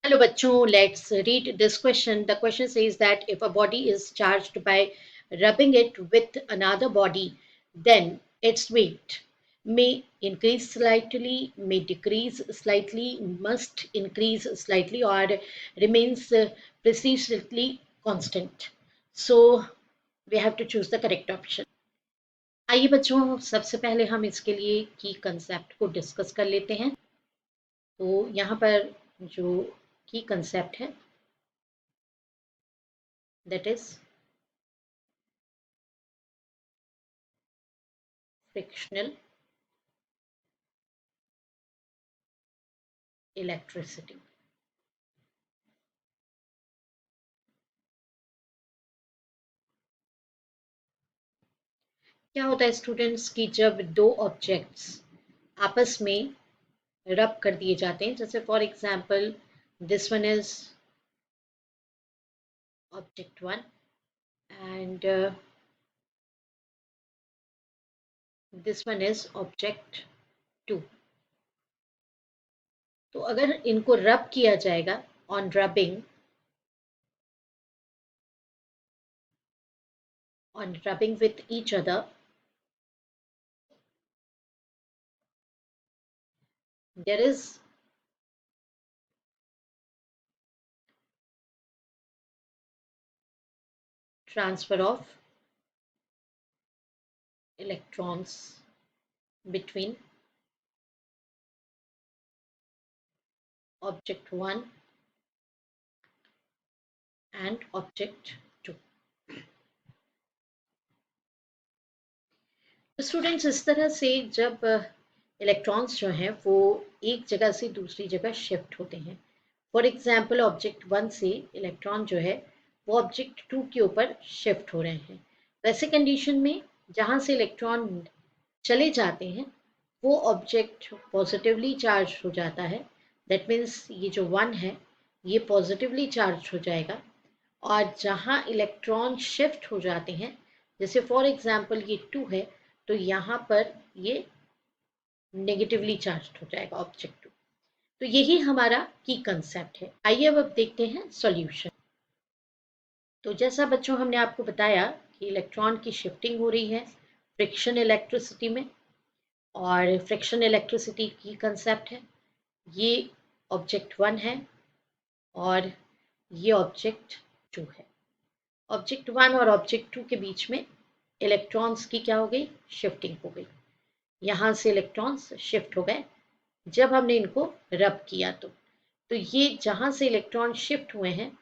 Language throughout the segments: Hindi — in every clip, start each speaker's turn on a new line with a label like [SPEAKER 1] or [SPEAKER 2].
[SPEAKER 1] Hello, bachcho. Let's read this question. The question says that if a body is charged by rubbing it with another body, then its weight may increase slightly, may decrease slightly, must increase slightly, or remains precisely constant. So we have to choose the correct option. आइए बच्चों, सबसे पहले हम इसके लिए की कंसेप्ट को डिस्कस कर लेते हैं। तो यहाँ पर जो की कंसेप्ट है, that is frictional electricity। क्या होता है स्टूडेंट्स कि जब दो ऑब्जेक्ट्स आपस में रब कर दिए जाते हैं, जैसे for example this one is object one and this one is object two. तो अगर इनको रब किया जाएगा on rubbing with each other, there is transfer of electrons between object 1 and object 2। तो स्टूडेंट्स इस तरह से जब इलेक्ट्रॉन्स जो हैं वो एक जगह से दूसरी जगह शिफ्ट होते हैं, फॉर एग्जांपल ऑब्जेक्ट वन से इलेक्ट्रॉन जो है वो ऑब्जेक्ट टू के ऊपर शिफ्ट हो रहे हैं, वैसे कंडीशन में जहाँ से इलेक्ट्रॉन चले जाते हैं वो ऑब्जेक्ट पॉजिटिवली चार्ज हो जाता है। दैट मीन्स ये जो वन है ये पॉजिटिवली चार्ज हो जाएगा, और जहाँ इलेक्ट्रॉन शिफ्ट हो जाते हैं, जैसे फॉर एग्जांपल ये टू है, तो यहाँ पर ये नेगेटिवली चार्ज हो जाएगा ऑब्जेक्ट टू। तो यही हमारा की कंसेप्ट है। आइए अब देखते हैं सॉल्यूशन। तो जैसा बच्चों हमने आपको बताया कि इलेक्ट्रॉन की शिफ्टिंग हो रही है फ्रिक्शन इलेक्ट्रिसिटी में, और फ्रिक्शन इलेक्ट्रिसिटी की कंसेप्ट है, ये ऑब्जेक्ट वन है और ये ऑब्जेक्ट टू है। ऑब्जेक्ट वन और ऑब्जेक्ट टू के बीच में इलेक्ट्रॉन्स की क्या हो गई, शिफ्टिंग हो गई। यहाँ से इलेक्ट्रॉन्स शिफ्ट हो गए जब हमने इनको रब किया। तो ये जहाँ से इलेक्ट्रॉन शिफ्ट हुए हैं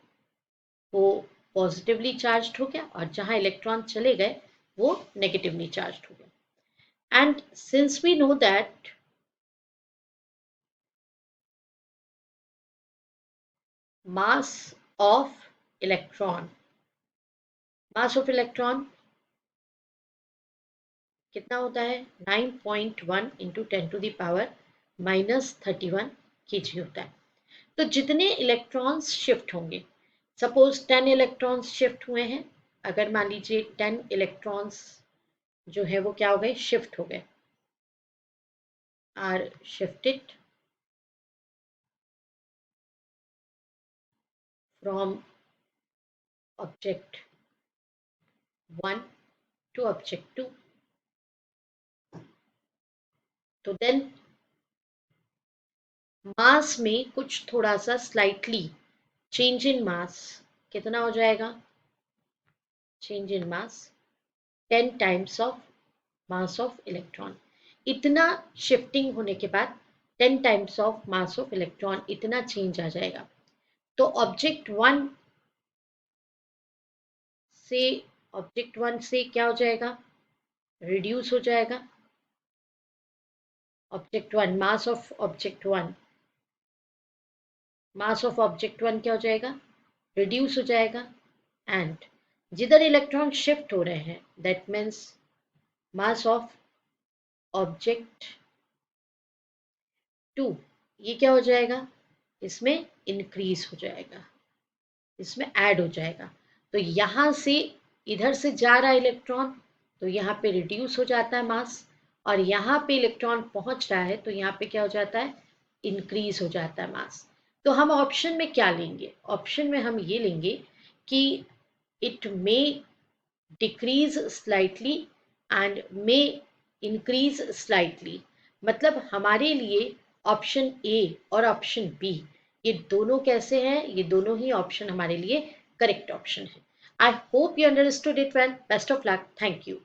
[SPEAKER 1] वो पॉजिटिवली चार्ज हो गया, और जहाँ इलेक्ट्रॉन चले गए वो नेगेटिवली चार्ज हो गया। And since we know that mass of electron mass of electron कितना होता है, 9.1 इंटू 10⁻⁻31 kg होता है। तो जितने इलेक्ट्रॉन्स शिफ्ट होंगे, सपोज 10 इलेक्ट्रॉन्स शिफ्ट हुए हैं, अगर मान लीजिए 10 इलेक्ट्रॉन्स जो है वो क्या हो गए, शिफ्ट हो गए, are shifted from object one to object two, तो देन मास में कुछ थोड़ा सा स्लाइटली चेंज इन मास कितना हो जाएगा, change in mass 10 times of mass of electron. इतना शिफ्टिंग होने के बाद 10 times of mass of electron इतना चेंज आ जाएगा। तो से ऑब्जेक्ट वन से क्या हो जाएगा, रिड्यूस हो जाएगा। Object one mass of object one क्या हो जाएगा, रिड्यूस हो जाएगा। एंड जिधर इलेक्ट्रॉन शिफ्ट हो रहे हैं that means mass of object two, ये क्या हो जाएगा, इसमें इंक्रीज हो जाएगा, इसमें ऐड हो जाएगा। तो यहाँ से इधर से जा रहा है इलेक्ट्रॉन, तो यहाँ पे रिड्यूस हो जाता है मास, और यहाँ पे इलेक्ट्रॉन पहुंच रहा है तो यहाँ पे क्या हो जाता है, इंक्रीज हो जाता है मास। तो हम ऑप्शन में क्या लेंगे? ऑप्शन में हम ये लेंगे कि it may decrease slightly and may increase slightly. मतलब हमारे लिए ऑप्शन ए और ऑप्शन बी, ये दोनों कैसे हैं? ये दोनों ही ऑप्शन हमारे लिए करेक्ट ऑप्शन है। I hope you understood it well. Best of luck. Thank you.